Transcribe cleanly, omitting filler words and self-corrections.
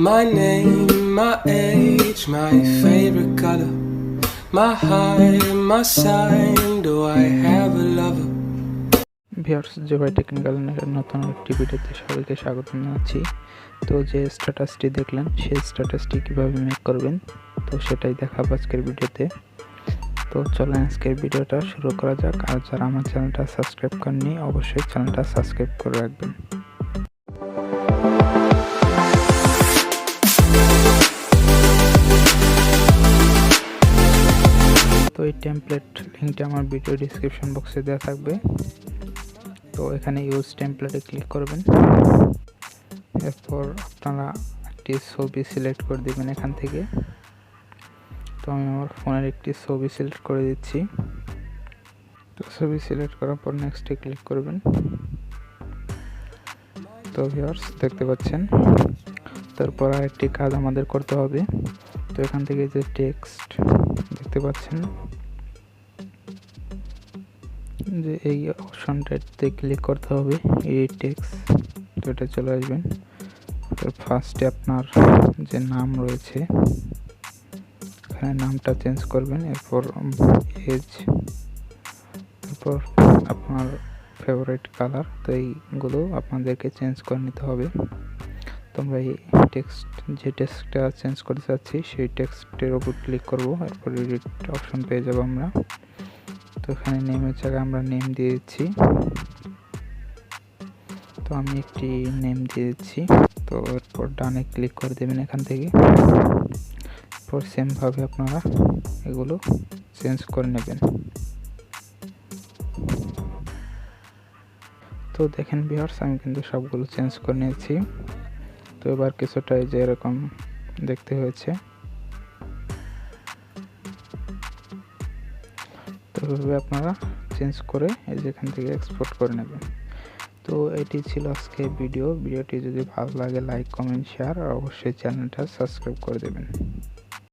My name, my age, my favorite color, my height, my sign, do I have a lover? Viewers, জবাই technical নতুন একটি ভিডিওতে সবাইকে স্বাগত জানাচ্ছি। তো যে স্ট্যাটাসটি দেখলেন সেই স্ট্যাটাসটি কীভাবে মেক করবেন তো সেটাই দেখাবো আজকের ভিডিওতে। তো চলেন আজকের ভিডিওটা শুরু করা যাক। আর যারা আমার চ্যানেলটা সাবস্ক্রাইব করেননি অবশ্যই চ্যানেলটা সাবস্ক্রাইব করে রাখবেন। তো এই টেমপ্লেট লিঙ্কটা আমার ভিডিও ডিসক্রিপশন বক্সে দেওয়া থাকবে। তো এখানে ইউজ টেমপ্লেটে ক্লিক করবেন। এরপর আপনারা একটি ছবি সিলেক্ট করে দেবেন এখান থেকে। তো আমি আমার ফোনের একটি ছবি সিলেক্ট করে দিচ্ছি। তো ছবি সিলেক্ট করার পর নেক্সটে ক্লিক করবেন। তো ভিউয়ার্স দেখতে পাচ্ছেন, তারপর আরেকটি কাজ আমাদের করতে হবে। তো এখান থেকে যে টেক্সট দেখতে পাচ্ছেন যে এই অপশনটাতে ক্লিক করতে হবে, এই টেক্সট। তো এটা চলে আসবেন। তো ফার্স্টে আপনার যে নাম রয়েছে এখানে নামটা চেঞ্জ করবেন। এরপর এজ, তারপর আপনার ফেভারিট কালার। তো এইগুলো আপনাদেরকে চেঞ্জ করে নিতে হবে। তোমরা এই যে টেক্সটটা চেঞ্জ করতে চাচ্ছি সেই টেক্সটের উপর ক্লিক করব। এরপর এডিট অপশন পেয়ে যাব আমরা। তো এখানে নেমের জায়গায় আমরা নেম দিয়ে দিচ্ছি। তো আমি একটি নেম দিয়ে দিচ্ছি। তো এরপর ডানে ক্লিক করে দেবেন এখান থেকে। এরপর সেমভাবে আপনারা এগুলো চেঞ্জ করে নেবেন। তো দেখেন ভিউয়ার্স, আমি কিন্তু সবগুলো চেঞ্জ করে নিয়েছি। তো এবার কিছুটা যে এরকম দেখতে হয়েছে। তো এভাবে আপনারা চেঞ্জ করে এই যে এখান থেকে এক্সপোর্ট করে নেবেন। তো এটি ছিল আজকে ভিডিওটি যদি ভালো লাগে লাইক, কমেন্ট, শেয়ার আর অবশ্যই চ্যানেলটা সাবস্ক্রাইব করে দেবেন।